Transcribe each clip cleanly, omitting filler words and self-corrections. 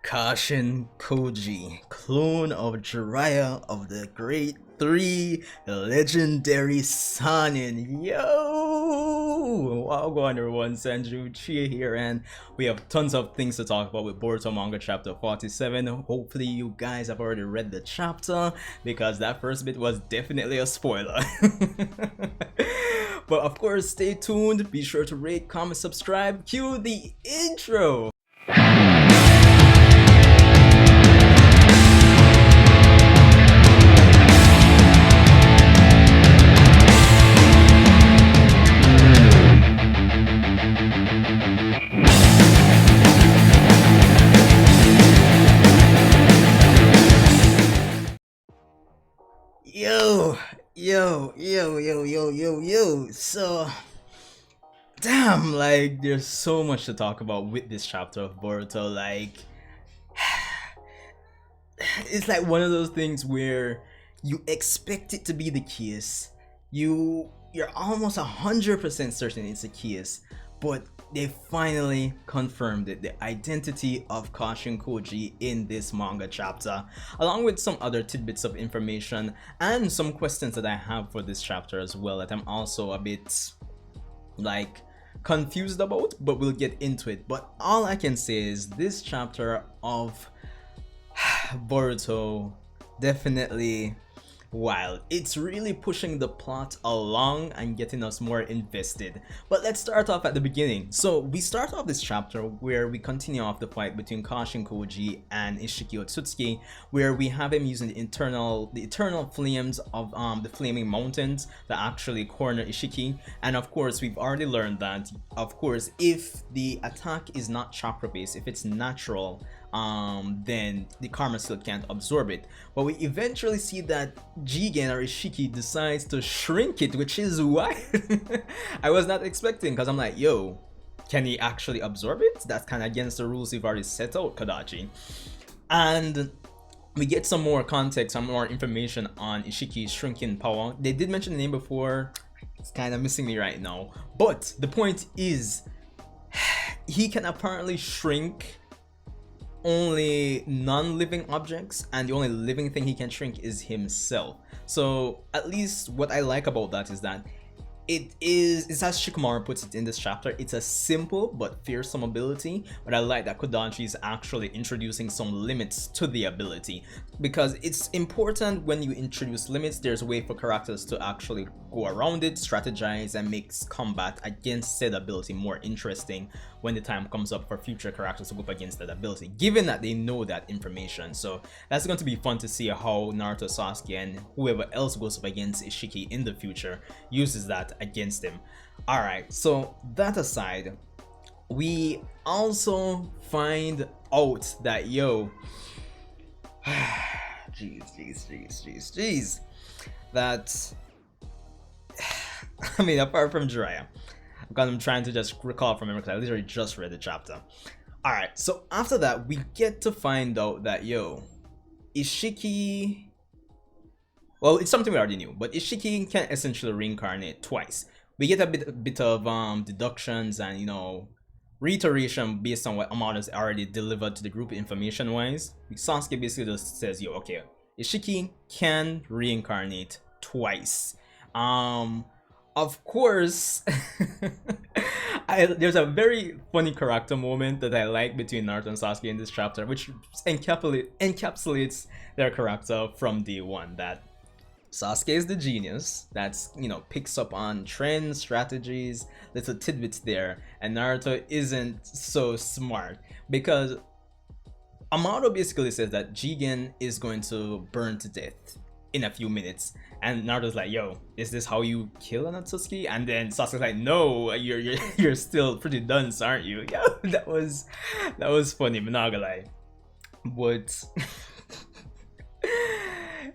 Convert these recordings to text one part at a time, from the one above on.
Kashin Koji, clone of Jiraiya of the Great Three, legendary Sanin. Yo! Wagwan everyone, Sanju Uchiha here, and we have tons of things to talk about with Boruto Manga chapter 47. Hopefully you guys have already read the chapter, because that first bit was definitely a spoiler. But of course, stay tuned, be sure to rate, comment, subscribe, cue the intro! Yo. So, damn, like, there's so much to talk about with this chapter of Boruto. Like, it's like one of those things where you expect it to be the case. You're almost 100% certain it's a case, but they finally confirmed it, the identity of Kashin Koji in this manga chapter, along with some other tidbits of information and some questions that I have for this chapter as well that I'm also a bit like confused about, but we'll get into it. But all I can say is this chapter of Boruto definitely wild. It's really pushing the plot along and getting us more invested. But let's start off at the beginning. So we start off this chapter where we continue off the fight between Kashin Koji and Isshiki Otsutsuki, where we have him using the eternal flames of the flaming mountains to actually corner Isshiki. And of course, we've already learned that, of course, if the attack is not chakra based, if it's natural, then the karma still can't absorb it. But we eventually see that Jigen or Isshiki decides to shrink it, which is wild. I was not expecting, because I'm like, yo, can he actually absorb it? That's kind of against the rules we've already set out, Kadachi. And we get some more context, some more information on Ishiki's shrinking power. They did mention the name before, it's kind of missing me right now. But the point is, he can apparently shrink only non-living objects, and the only living thing he can shrink is himself. So at least what I like about that is that it's as Shikamaru puts it in this chapter, it's a simple but fearsome ability. But I like that Kodachi is actually introducing some limits to the ability, because it's important when you introduce limits, there's a way for characters to actually go around it, strategize, and makes combat against said ability more interesting when the time comes up for future characters to go up against that ability, given that they know that information. So that's going to be fun to see how Naruto, Sasuke, and whoever else goes up against Isshiki in the future uses that against him. Alright, so that aside, we also find out that, yo, jeez, that, I mean, apart from Jiraiya, because I'm trying to just recall from memory, because I literally just read the chapter. Alright, so after that, we get to find out that, yo, Isshiki, well, it's something we already knew, but Isshiki can essentially reincarnate twice. We get a bit of deductions and, you know, reiteration based on what Amado has already delivered to the group information wise. Sasuke basically just says, yo, okay, Isshiki can reincarnate twice. Of course, there's a very funny character moment that I like between Naruto and Sasuke in this chapter, which encapsulates their character from day one. That Sasuke is the genius that's, you know, picks up on trends, strategies, little tidbits there, and Naruto isn't so smart, because Amado basically says that Jigen is going to burn to death in a few minutes, and Naruto's like, yo, is this how you kill an Otsutsuki? And then Sasuke's like, no, you're still pretty dunce, aren't you? Yeah, that was funny, but not gonna lie. But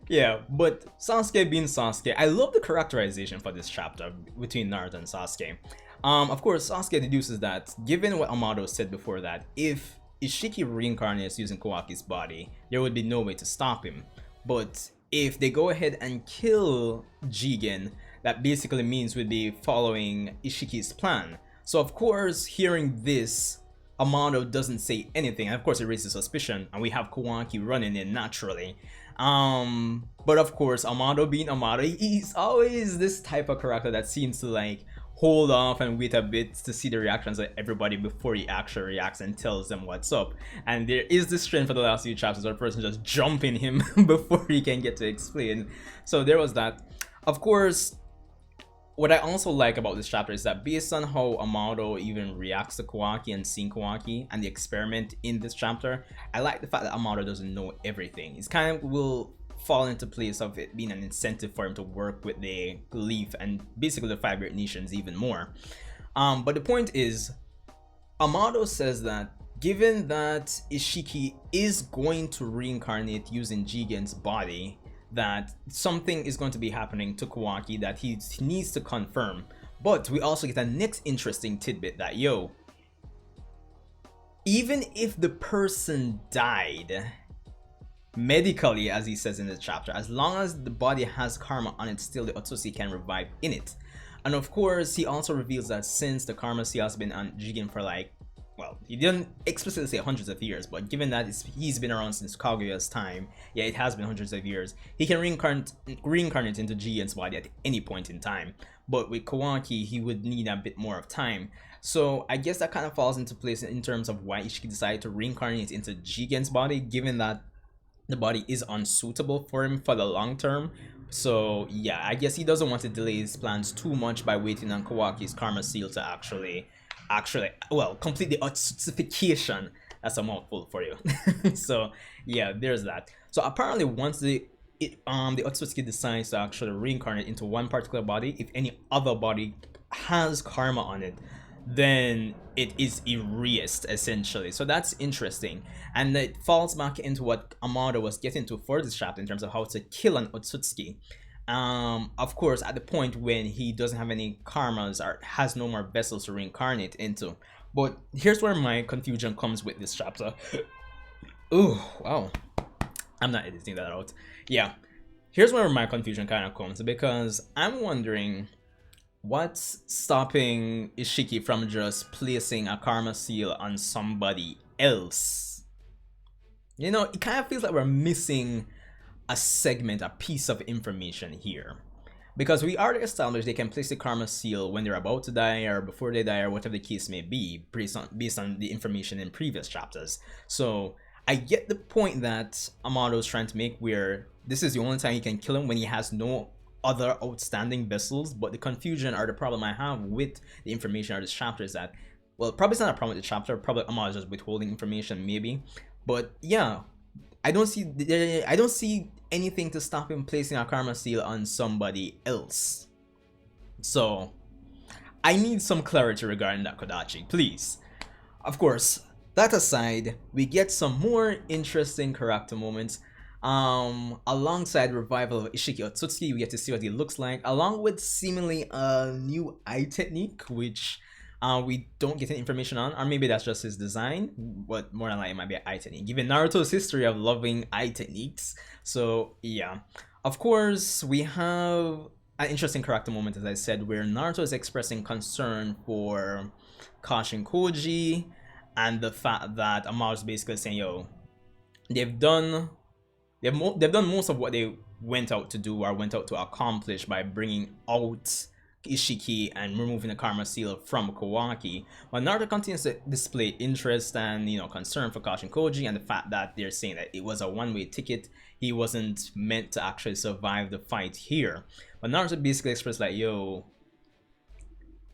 yeah, but Sasuke being Sasuke, I love the characterization for this chapter between Naruto and Sasuke. Of course, Sasuke deduces that, given what Amado said before, that if Isshiki reincarnates using Kawaki's body, there would be no way to stop him. But if they go ahead and kill Jigen, that basically means we'd be following Ishiki's plan. So of course, hearing this, Amado doesn't say anything, and of course it raises suspicion, and we have Kawaki running in naturally. But of course, Amado being Amado, he's always this type of character that seems to like hold off and wait a bit to see the reactions of everybody before he actually reacts and tells them what's up. And there is this trend for the last few chapters where a person just jumping him before he can get to explain. So there was that. Of course, what I also like about this chapter is that based on how Amado even reacts to Kawaki and seeing Kawaki and the experiment in this chapter, I like the fact that Amado doesn't know everything. It's kind of will fall into place of it being an incentive for him to work with the Leaf and basically the 5 Great Nations even more. But the point is, Amado says that given that Isshiki is going to reincarnate using Jigen's body, that something is going to be happening to Kawaki that he needs to confirm. But we also get a next interesting tidbit that, yo, even if the person died medically, as he says in the chapter, as long as the body has karma on it, still the Otsutsuki can revive in it. And of course, he also reveals that since the karma seal has been on Jigen for like, well, he didn't explicitly say hundreds of years, but given that he's been around since Kaguya's time, yeah, it has been hundreds of years, he can reincarnate into Jigen's body at any point in time. But with Kawaki, he would need a bit more of time. So I guess that kind of falls into place in terms of why Isshiki decided to reincarnate into Jigen's body, given that the body is unsuitable for him for the long term. So yeah, I guess he doesn't want to delay his plans too much by waiting on Kawaki's karma seal to actually well, complete the Otsutsufication. That's a mouthful for you. So yeah, there's that. So apparently once the Otsutsuki decides to actually reincarnate into one particular body, if any other body has karma on it, then it is erased essentially. So that's interesting, and it falls back into what Amado was getting to for this chapter in terms of how to kill an Otsutsuki. Of course, at the point when he doesn't have any karmas or has no more vessels to reincarnate into. But here's where my confusion comes with this chapter. Oh wow, I'm not editing that out. Yeah, here's where my confusion kind of comes, because I'm wondering what's stopping Isshiki from just placing a karma seal on somebody else. You know, it kind of feels like we're missing a segment, a piece of information here, because we already established they can place the karma seal when they're about to die or before they die or whatever the case may be, based on the information in previous chapters. So I get the point that Amado's trying to make, where this is the only time he can kill him when he has no other outstanding vessels. But the confusion or the problem I have with the information of this chapter is that, well, probably it's not a problem with the chapter, probably Amado's just withholding information maybe, but yeah, I don't see anything to stop him placing a karma seal on somebody else. So I need some clarity regarding that, Kodachi, please. Of course, that aside, we get some more interesting character moments. Alongside revival of Isshiki Otsutsuki, we get to see what he looks like, along with seemingly a new eye technique, which we don't get any information on, or maybe that's just his design, but more than likely it might be an eye technique, given Naruto's history of loving eye techniques. So yeah, of course we have an interesting character moment, as I said, where Naruto is expressing concern for Kashin Koji, and the fact that Amado's basically saying, yo, they've done most of what they went out to do or went out to accomplish by bringing out Isshiki and removing the karma seal from Kawaki. But Naruto continues to display interest and, you know, concern for Kashin Koji, and the fact that they're saying that it was a one-way ticket, he wasn't meant to actually survive the fight here. But Naruto basically expressed like, yo,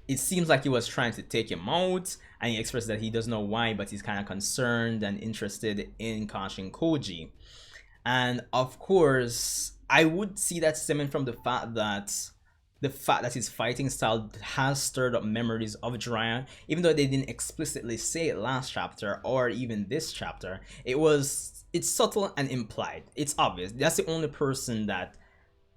it seems like he was trying to take him out, and he expressed that he doesn't know why, but he's kind of concerned and interested in Kashin Koji. And of course, I would see that stemming from the fact that his fighting style has stirred up memories of Jiraiya, even though they didn't explicitly say it last chapter or even this chapter. It's subtle and implied. It's obvious. That's the only person that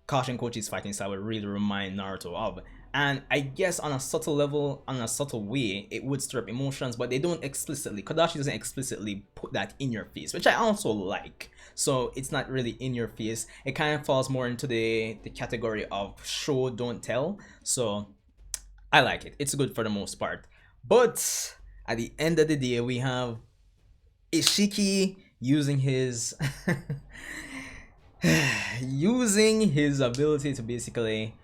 Kashin Kochi's fighting style would really remind Naruto of. And I guess on a subtle level, on a subtle way, it would stir up emotions, but they don't explicitly, Kodachi doesn't explicitly put that in your face, which I also like. So it's not really in your face. It kind of falls more into the category of show, don't tell. So I like it. It's good for the most part. But at the end of the day, we have Isshiki using his using his ability to basically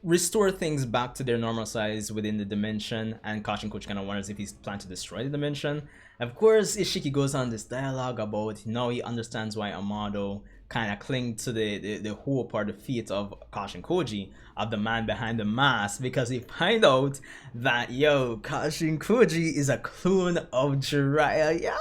restore things back to their normal size within the dimension, and Kashin Koji kind of wonders if he's planning to destroy the dimension. Of course, Isshiki goes on this dialogue about now he understands why Amado kind of cling to the hope or the feet of Kashin Koji, of the man behind the mask, because he find out that Kashin Koji is a clone of Jiraiya.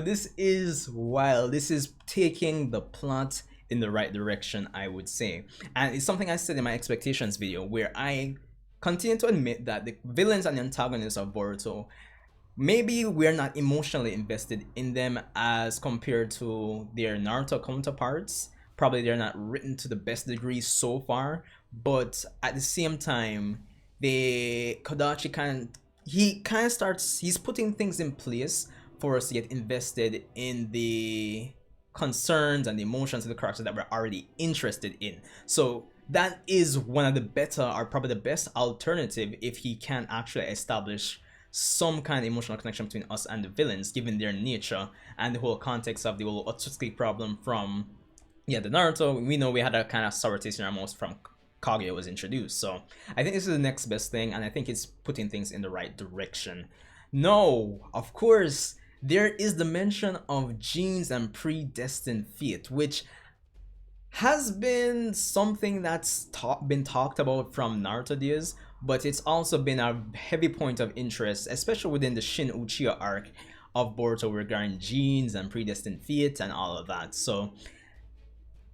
This is wild. This is taking the plot in the right direction, I would say. And it's something I said in my expectations video, where I continue to admit that the villains and the antagonists of Boruto, maybe we're not emotionally invested in them as compared to their Naruto counterparts. Probably they're not written to the best degree so far, but at the same time, Kodachi he's putting things in place for us to get invested in the concerns and the emotions of the characters that we're already interested in. So that is one of the better, or probably the best alternative, if he can actually establish some kind of emotional connection between us and the villains, given their nature and the whole context of the whole Otsutsuki problem from the Naruto. We know we had a kind of sour taste in our mouth from Kage was introduced. So I think this is the next best thing, and I think it's putting things in the right direction. No, of course, there is the mention of genes and predestined fate, which has been something that's been talked about from Naruto days, but it's also been a heavy point of interest, especially within the Shin Uchiha arc of Boruto regarding genes and predestined fate and all of that. So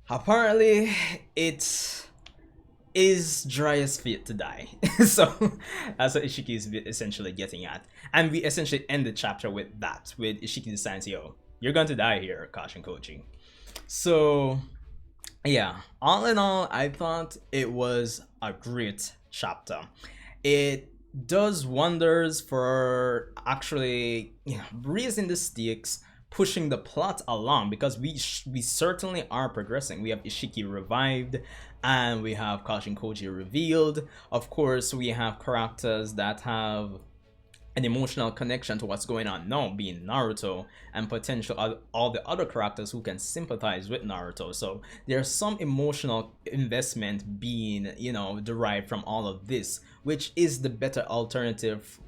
apparently it is Jiraiya's fate to die. So that's what Isshiki is essentially getting at. And we essentially end the chapter with that, with Isshiki deciding, you're going to die here, Kashin Koji. So yeah, all in all, I thought it was a great chapter. It does wonders for actually raising the stakes, pushing the plot along, because we certainly are progressing. We have Isshiki revived, and we have Kashin Koji revealed. Of course, we have characters that have an emotional connection to what's going on now, being Naruto, and potential all the other characters who can sympathize with Naruto. So there's some emotional investment being derived from all of this, which is the better alternative,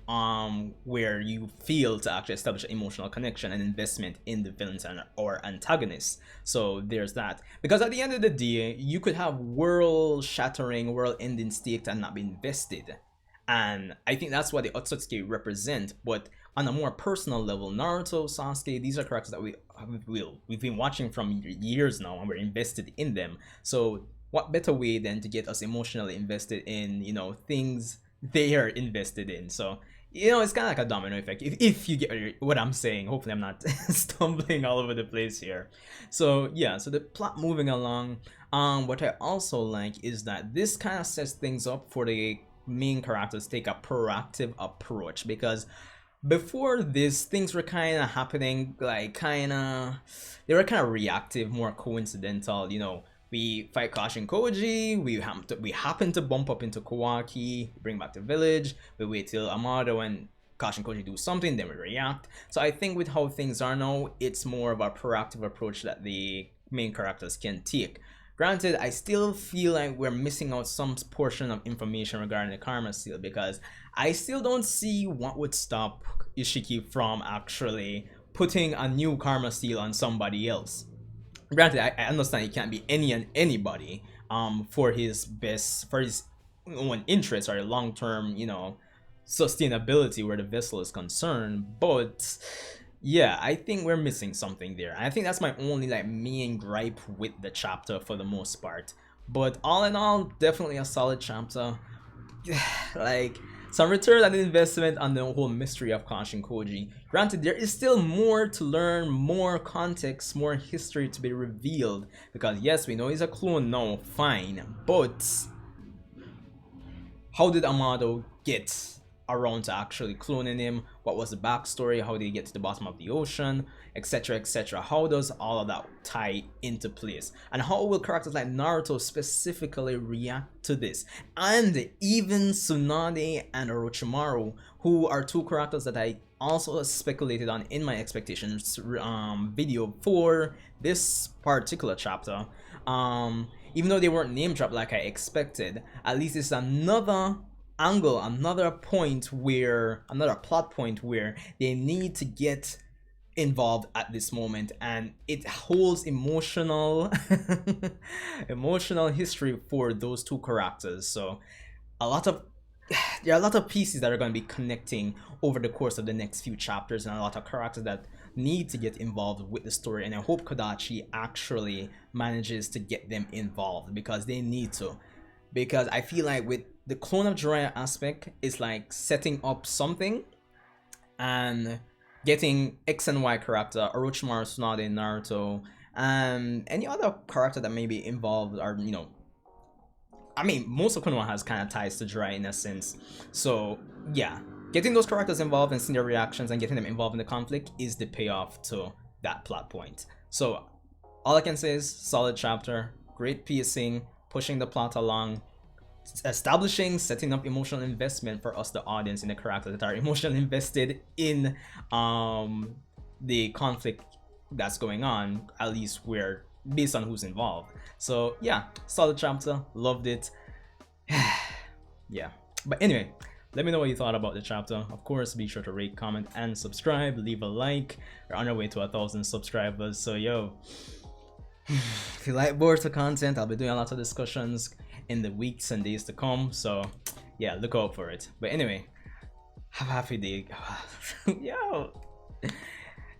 where you feel to actually establish an emotional connection and investment in the villains or antagonists. So there's that, because at the end of the day, you could have world-shattering, world-ending stakes and not be invested. And I think that's what the Otsutsuki represent. But on a more personal level, Naruto, Sasuke, these are characters that we've been watching from years now, and we're invested in them. So what better way than to get us emotionally invested in things they are invested in? So it's kind of like a domino effect, if you get what I'm saying. Hopefully I'm not stumbling all over the place here. So yeah, so the plot moving along. What I also like is that this kind of sets things up for the main characters take a proactive approach, because before this, things were kind of happening like they were kind of reactive, more coincidental. We fight Kashin Koji, we happen to bump up into Kawaki, bring back the village, we wait till Amado and Kashin Koji do something, then we react. So I think with how things are now, it's more of a proactive approach that the main characters can take. Granted, I still feel like we're missing out some portion of information regarding the Karma Seal, because I still don't see what would stop Isshiki from actually putting a new Karma Seal on somebody else. Granted, I understand it can't be anybody for his own interest or long-term, sustainability where the vessel is concerned, but yeah, I think we're missing something there. I think that's my only main gripe with the chapter for the most part. But all in all, definitely a solid chapter. Some return on investment on the whole mystery of Kashin Koji. Granted, there is still more to learn, more context, more history to be revealed. Because yes, we know he's a clone now, fine. But how did Amado get around to actually cloning him? What was the backstory? How did he get to the bottom of the ocean, etc, etc? How does all of that tie into place, and how will characters like Naruto specifically react to this? And even Tsunade and Orochimaru, who are two characters that I also speculated on in my expectations video for this particular chapter, even though they weren't name dropped like I expected, at least it's another angle, another point where, another plot point where they need to get involved at this moment, and it holds emotional emotional history for those two characters. So there are a lot of pieces that are going to be connecting over the course of the next few chapters, and a lot of characters that need to get involved with the story, and I hope Kodachi actually manages to get them involved, because they need to. Because I feel like with the clone of Jiraiya aspect, it's like setting up something and getting X and Y character, Orochimaru, Tsunade, Naruto, and any other character that may be involved, or you know, I mean, most of Konoha has kind of ties to Jiraiya in a sense. So yeah, getting those characters involved and seeing their reactions and getting them involved in the conflict is the payoff to that plot point. So all I can say is solid chapter, great pacing, pushing the plot along, establishing, setting up emotional investment for us, the audience, in the characters that are emotionally invested in the conflict that's going on, at least we're based on who's involved. So yeah, solid chapter, loved it. Yeah, but anyway, let me know what you thought about the chapter. Of course, be sure to rate, comment, and subscribe. Leave a like. We're on our way to 1,000 subscribers, so yo, if you like Boruto content, I'll be doing a lot of discussions in the weeks and days to come, so yeah, look out for it. But anyway, have a happy day.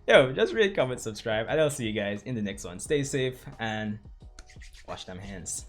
Yo, just rate, comment, subscribe, and I'll see you guys in the next one. Stay safe and wash them hands.